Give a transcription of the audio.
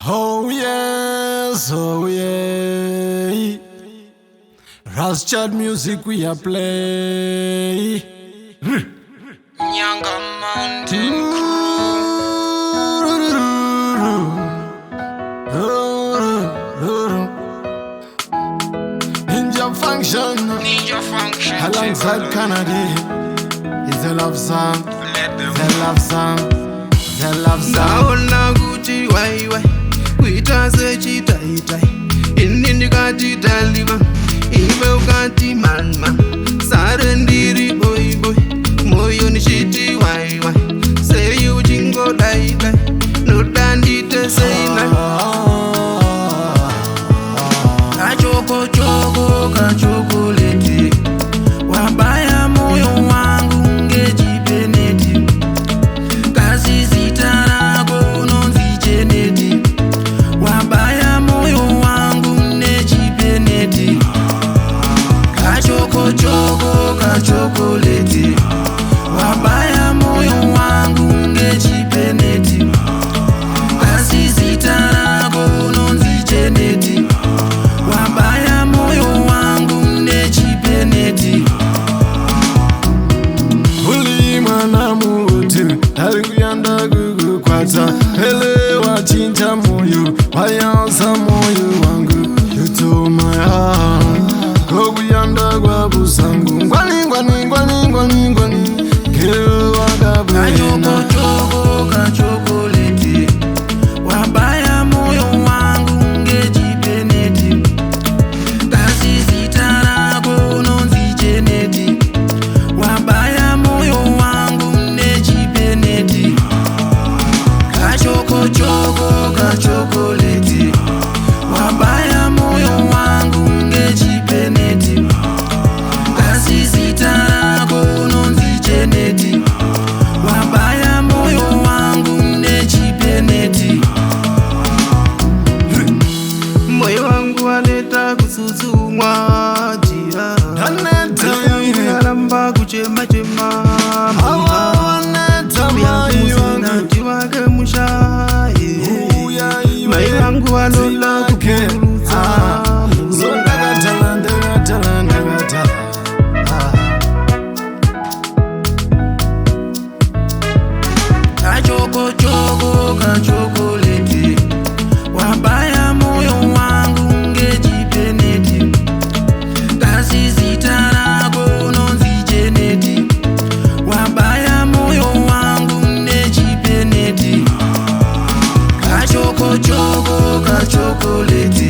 Oh yes, oh yeah. Raschad music we a play. Nyanga Mountain Ninja Function. Ninja Function Alongside Kennedy. It's a love song. It's a love song. It's a love song. Naona guti wai wai kuita sechi tai tai inni kati taliba ibe ukati manma sarendiri boy boy moyo ni shiti wai wai say you jingo dai dai no dandite say na kachoko choko kachokoleti wabaya moyo wangu ngejipeneti kazi zitarako nonzijeneti wabaya moyo wangu nejipeneti kachoko choko kachokoleti wabaya moyo wangu ngejipeneti kazi zitarako nonzijeneti wabaya moyo wangu nejipeneti Ulimana mutu Alinguyanda gugu kwata Elewa chinta moyo Wayansa moyo wangu You told my heart Koguyanda gwa busangu Ngwani ngwani ngwani ngwani ngwani Kewa kabwena Kachoko kachokoleti wabaya moyo wangu ngejipeneti kazi zitarako nonzijeneti wabaya moyo wangu nejipeneti kachoko choko kachokoleti wabaya moyo wangu ngejipeneti kazi zitarako nonzijeneti wabaya moyo wangu nejipeneti moyo wangu aleta kusuzumwa jira alamba kuchema chema jiwake mushaye moyo wangu alola kupuruza kachoko choko kachokoleti wabaya moyo wangu ngejipeneti kazi zitarako nonzijeneti wabaya moyo wangu nejipeneti kachoko choko kachokoleti